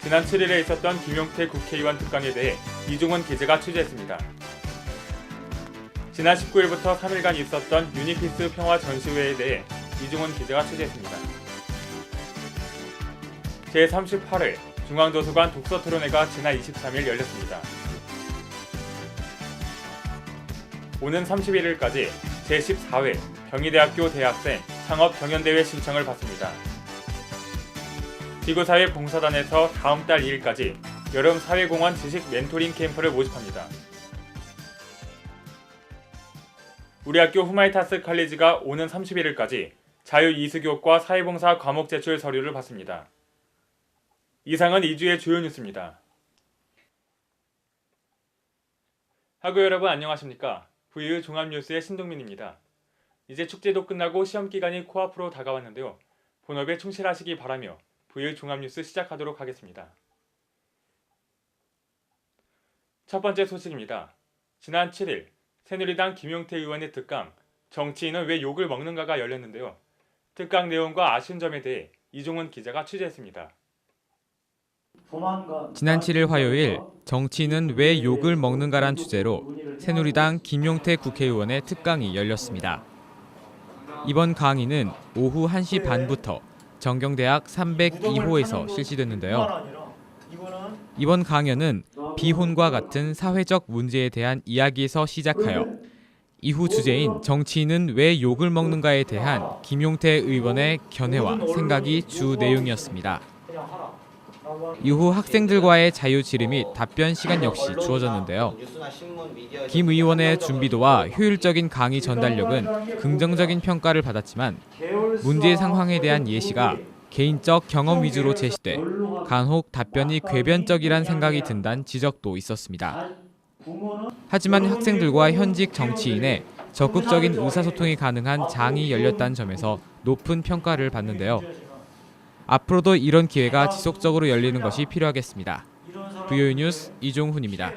지난 7일에 있었던 김용태 국회의원 특강에 대해 이종훈 기자가 취재했습니다. 지난 19일부터 3일간 있었던 유니피스 평화 전시회에 대해 이종훈 기자가 취재했습니다. 제38회 중앙도서관 독서토론회가 지난 23일 열렸습니다. 오는 31일까지 제14회 경희대학교 대학생 창업경연대회 신청을 받습니다. 지구사회 봉사단에서 다음 달 2일까지 여름 사회공헌 지식 멘토링 캠프를 모집합니다. 우리 학교 후마이타스 칼리지가 오는 31일까지 자유이수교과 사회봉사 과목 제출 서류를 받습니다. 이상은 2주의 주요 뉴스입니다. 학우 여러분 안녕하십니까? VU 종합뉴스의 신동민입니다. 이제 축제도 끝나고 시험기간이 코앞으로 다가왔는데요. 본업에 충실하시기 바라며 VU 종합뉴스 시작하도록 하겠습니다. 첫 번째 소식입니다. 지난 7일 새누리당 김용태 의원의 특강 정치인은 왜 욕을 먹는가가 열렸는데요. 특강 내용과 아쉬운 점에 대해 이종훈 기자가 취재했습니다. 지난 7일 화요일 정치인은 왜 욕을 먹는가란 주제로 새누리당 김용태 국회의원의 특강이 열렸습니다. 이번 강의는 오후 1시 반부터 정경대학 302호에서 실시됐는데요. 이번 강연은 비혼과 같은 사회적 문제에 대한 이야기에서 시작하여 이후 주제인 정치인은 왜 욕을 먹는가에 대한 김용태 의원의 견해와 생각이 주 내용이었습니다. 이후 학생들과의 자유 질의 및 답변 시간 역시 주어졌는데요. 김 의원의 준비도와 효율적인 강의 전달력은 긍정적인 평가를 받았지만 문제 상황에 대한 예시가 개인적 경험 위주로 제시돼 간혹 답변이 궤변적이란 생각이 든다는 지적도 있었습니다. 하지만 학생들과 현직 정치인의 적극적인 의사소통이 가능한 장이 열렸다는 점에서 높은 평가를 받는데요. 앞으로도 이런 기회가 지속적으로 열리는 것이 필요하겠습니다. VU 뉴스 이종훈입니다.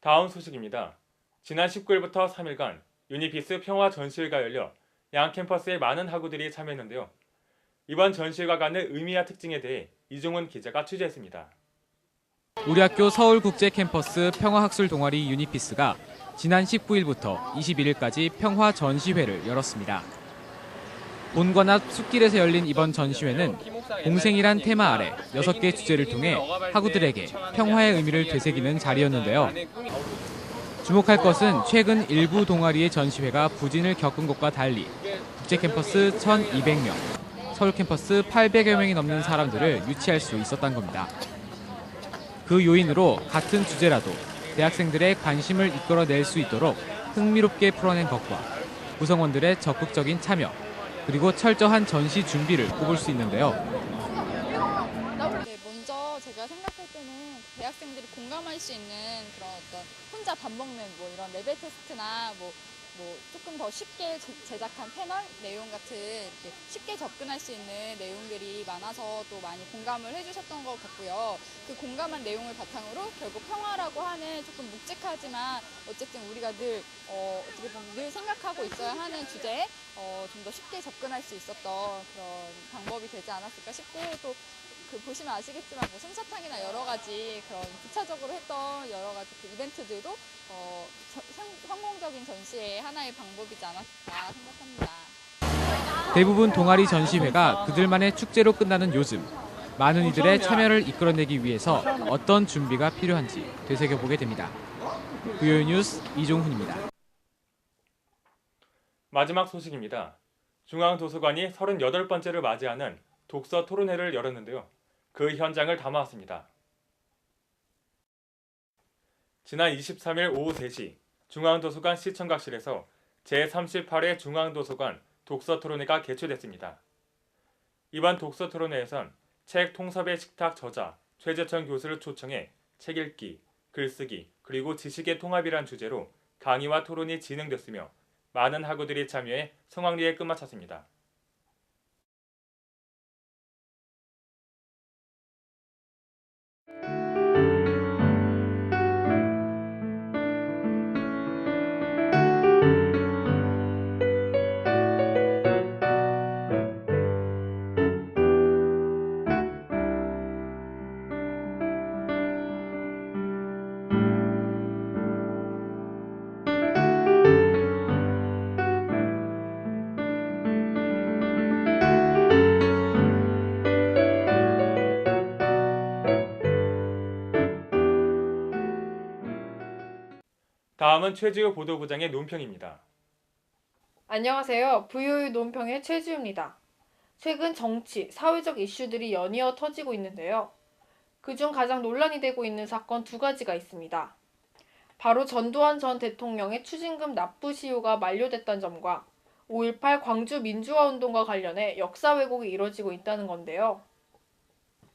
다음 소식입니다. 지난 19일부터 3일간 유니피스 평화 전시회가 열려 양 캠퍼스에 많은 학우들이 참여했는데요. 이번 전시회가 갖는 의미와 특징에 대해 이종훈 기자가 취재했습니다. 우리 학교 서울국제 캠퍼스 평화학술 동아리 유니피스가 지난 19일부터 21일까지 평화 전시회를 열었습니다. 본관 앞 숲길에서 열린 이번 전시회는 공생이란 테마 아래 6개 주제를 통해 학우들에게 평화의 의미를 되새기는 자리였는데요. 주목할 것은 최근 일부 동아리의 전시회가 부진을 겪은 것과 달리 국제 캠퍼스 1,200명, 서울 캠퍼스 800여 명이 넘는 사람들을 유치할 수 있었던 겁니다. 그 요인으로 같은 주제라도 대학생들의 관심을 이끌어낼 수 있도록 흥미롭게 풀어낸 것과 구성원들의 적극적인 참여, 그리고 철저한 전시 준비를 꼽을 수 있는데요. 네, 먼저 제가 생각할 때는 대학생들이 공감할 수 있는 그런 어떤 혼자 밥 먹는 뭐 이런 레벨 테스트나 뭐 조금 더 쉽게 제작한 패널 내용 같은 이렇게 쉽게 접근할 수 있는 내용들이 많아서 또 많이 공감을 해주셨던 것 같고요. 그 공감한 내용을 바탕으로 결국 평화라고 하는 조금 묵직하지만 어쨌든 우리가 늘 어떻게 보면 늘 생각하고 있어야 하는 주제에 좀 더 쉽게 접근할 수 있었던 그런 방법이 되지 않았을까 싶고 또 그 보시면 아시겠지만 뭐 솜사탕이나 여러 가지 그런 부차적으로 했던 여러 가지 그 이벤트들도 성공적인 전시의 하나의 방법이지 않았을까 생각합니다. 대부분 동아리 전시회가 그들만의 축제로 끝나는 요즘, 많은 이들의 참여를 이끌어내기 위해서 어떤 준비가 필요한지 되새겨보게 됩니다. VU 뉴스 이종훈입니다. 마지막 소식입니다. 중앙도서관이 38번째를 맞이하는 독서 토론회를 열었는데요. 그 현장을 담아왔습니다. 지난 23일 오후 3시 중앙도서관 시청각실에서 제38회 중앙도서관 독서토론회가 개최됐습니다. 이번 독서토론회에선 책 통섭의 식탁 저자 최재천 교수를 초청해 책 읽기, 글쓰기, 그리고 지식의 통합이란 주제로 강의와 토론이 진행됐으며 많은 학우들이 참여해 성황리에 끝마쳤습니다. 다음은 최지우 보도부장의 논평입니다. 안녕하세요. VOE 논평의 최지우입니다. 최근 정치, 사회적 이슈들이 연이어 터지고 있는데요. 그중 가장 논란이 되고 있는 사건 두 가지가 있습니다. 바로 전두환 전 대통령의 추징금 납부 시효가 만료됐다는 점과 5.18 광주 민주화운동과 관련해 역사 왜곡이 이뤄지고 있다는 건데요.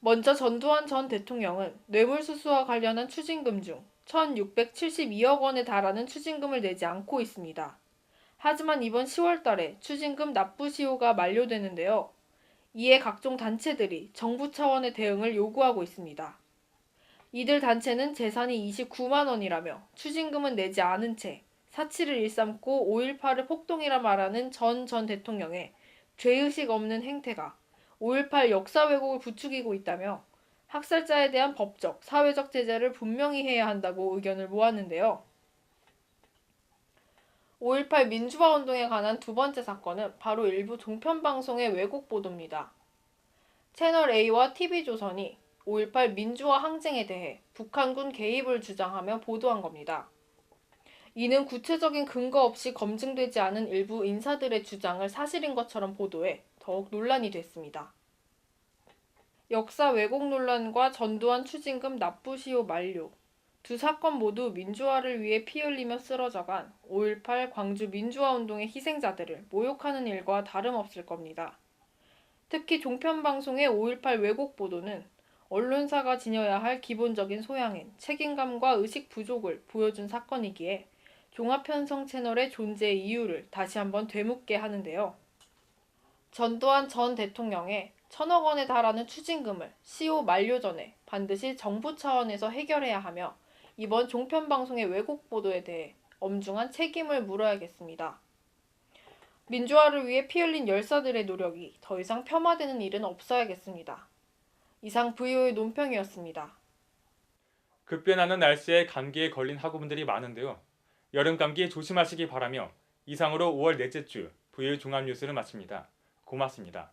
먼저 전두환 전 대통령은 뇌물수수와 관련한 추징금 중 1,672억 원에 달하는 추징금을 내지 않고 있습니다. 하지만 이번 10월 달에 추징금 납부 시효가 만료되는데요. 이에 각종 단체들이 정부 차원의 대응을 요구하고 있습니다. 이들 단체는 재산이 29만 원이라며 추징금은 내지 않은 채 사치를 일삼고 5.18을 폭동이라 말하는 전 대통령의 죄의식 없는 행태가 5.18 역사 왜곡을 부추기고 있다며 학살자에 대한 법적, 사회적 제재를 분명히 해야 한다고 의견을 모았는데요. 5.18 민주화운동에 관한 두 번째 사건은 바로 일부 종편방송의 왜곡 보도입니다. 채널A와 TV조선이 5.18 민주화 항쟁에 대해 북한군 개입을 주장하며 보도한 겁니다. 이는 구체적인 근거 없이 검증되지 않은 일부 인사들의 주장을 사실인 것처럼 보도해 더욱 논란이 됐습니다. 역사 왜곡 논란과 전두환 추징금 납부 시효 만료. 두 사건 모두 민주화를 위해 피 흘리며 쓰러져간 5.18 광주 민주화운동의 희생자들을 모욕하는 일과 다름없을 겁니다. 특히 종편방송의 5.18 왜곡 보도는 언론사가 지녀야 할 기본적인 소양인 책임감과 의식 부족을 보여준 사건이기에 종합편성 채널의 존재 이유를 다시 한번 되묻게 하는데요. 전두환 전 대통령의 1,000억 원에 달하는 추징금을 시효 만료 전에 반드시 정부 차원에서 해결해야 하며 이번 종편방송의 왜곡 보도에 대해 엄중한 책임을 물어야겠습니다. 민주화를 위해 피 흘린 열사들의 노력이 더 이상 폄하되는 일은 없어야겠습니다. 이상 VO의 논평이었습니다. 급변하는 날씨에 감기에 걸린 학우분들이 많은데요. 여름 감기 조심하시기 바라며 이상으로 5월 넷째 주 VOE 종합뉴스를 마칩니다. 고맙습니다.